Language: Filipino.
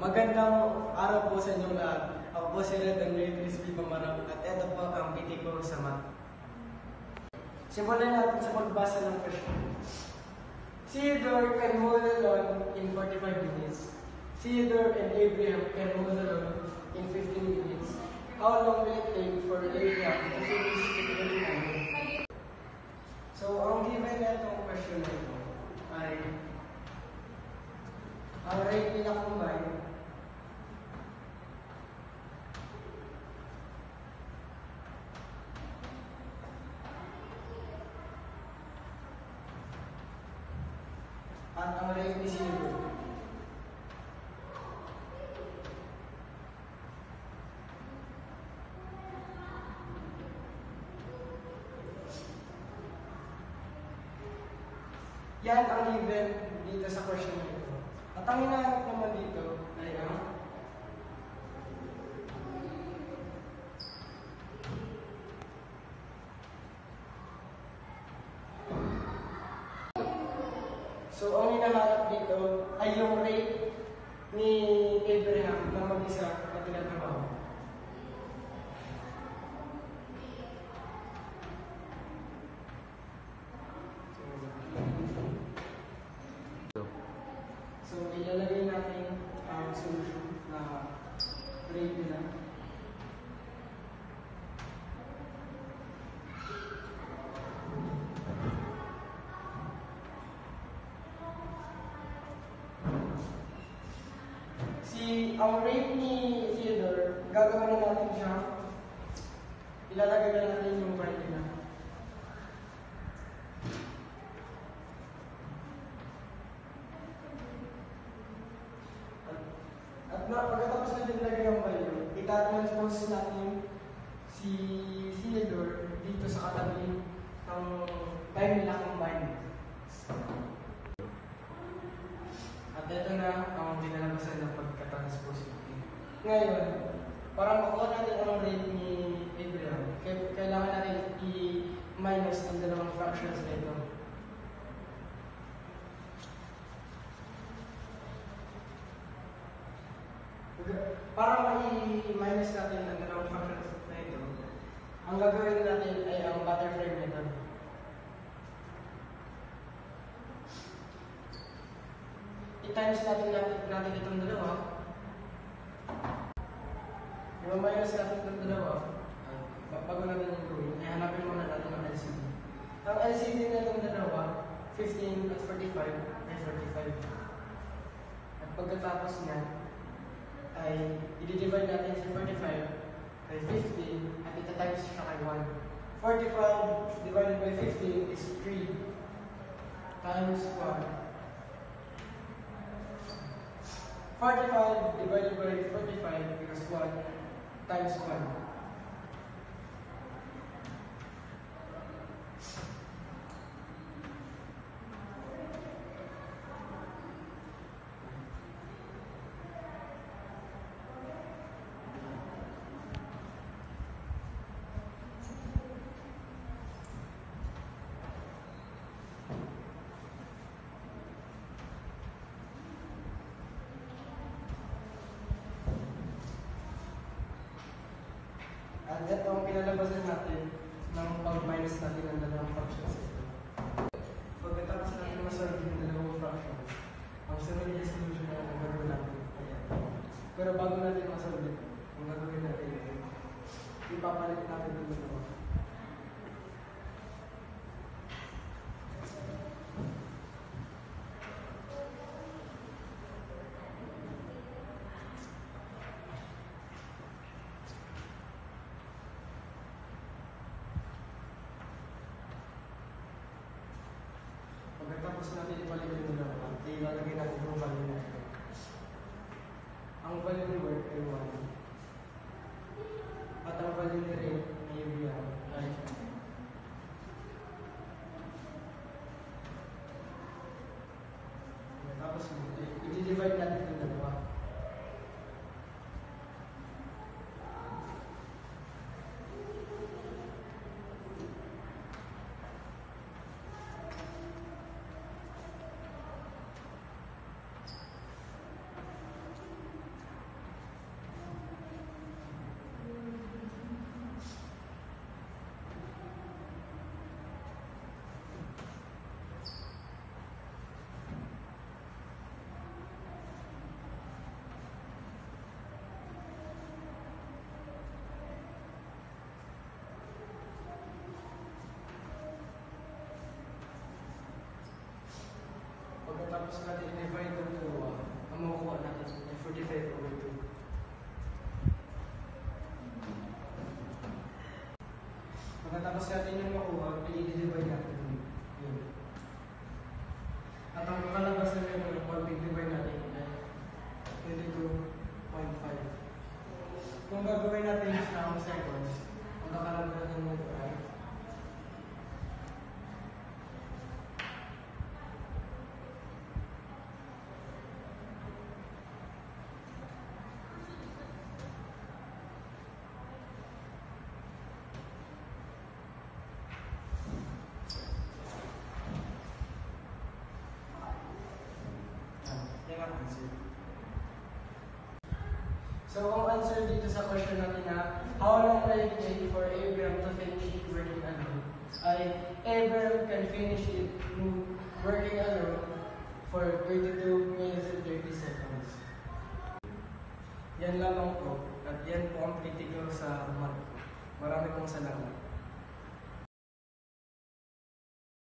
Magandang araw po sa inyong lahat. Ako po si Red and Ray Crispy Mamarang at ito po ang PT ko sa math. Simulan natin sa pagbasa ng question. Theodore can mow the lawn in 45 minutes. Theodore and Abraham can mow the lawn in 15 minutes. How long will it take for Abraham to finish the lawn? So, ang given na itong question na ito ay ang rate nila combined at ang rate ni zero. Yan ang given dito sa question na ito. At ang hinahanap naman dito ay ang so, ang hinahanap dito ay yung rate ni Abraham na mag-isa na tinatrabaho. So, ilalagay natin ang solution na rate nila. Ang rate ni Theodore, gagawin na natin siya. Ilalagay na natin yung value na. At pagkatapos natin ilagay ang value, itatranspose natin si Theodore dito sa katabi ng time nila combined. At ito na ang dinalabasan ng pagkatranspose natin. Ngayon, para makuha natin ang rate ni Abraham, kailangan natin i-minus ang dalawang fractions na ito. Para ma-minus natin ang dalawang fractions na ito, ang gagawin natin ay ang butterfly method. I-times natin itong dalawa. I-minus natin itong dalawa. Bago natin yung gawin, ay hanapin muna natin ang LCD. Ang LCD na itong dalawa, 15 at 45 ay 45. At pagkatapos niya, ay i-divide natin sa 45 by 15 at ita-times siya kay 1. 45 divided by 15 is 3 times 1. 45 divided by 45 equals 1 times 1. At ito ang pinalabasan natin ng pag-minus natin ng dalawang fractions ito. Pagkatapos natin masolve yung dalawang fractions, ang sunod na solution na ang gagawin natin. Ayan. Pero bago natin masolve ito, ang gagawin natin ay ipapalit natin yung dalawa. Pagkatapos natin ipalit yung dalawa, ilalagay natin yung value na ito. Ang value ni work ay 1. At ang value ni rate ay Abraham ay tapos i-divide natin yung dalawa. Tapos natin i-divide ng dalawa, ang makukuha natin ay 45/2. Pagkatapos natin yung makuha, i-divide natin yun. At ang kakalabas na yun, pag i-divide natin ay 22.5. Kung gagawin natin yung sa seconds, ang kakalabas natin yun ay yan ang answer. So, ang answer dito sa question natin na how long will it take for Abraham to finish it working alone? Ay, Abraham can finish it working alone for 32 minutes and 30 seconds. Yan lamang po. At yan po ang critical sa math. Marami pong salamat.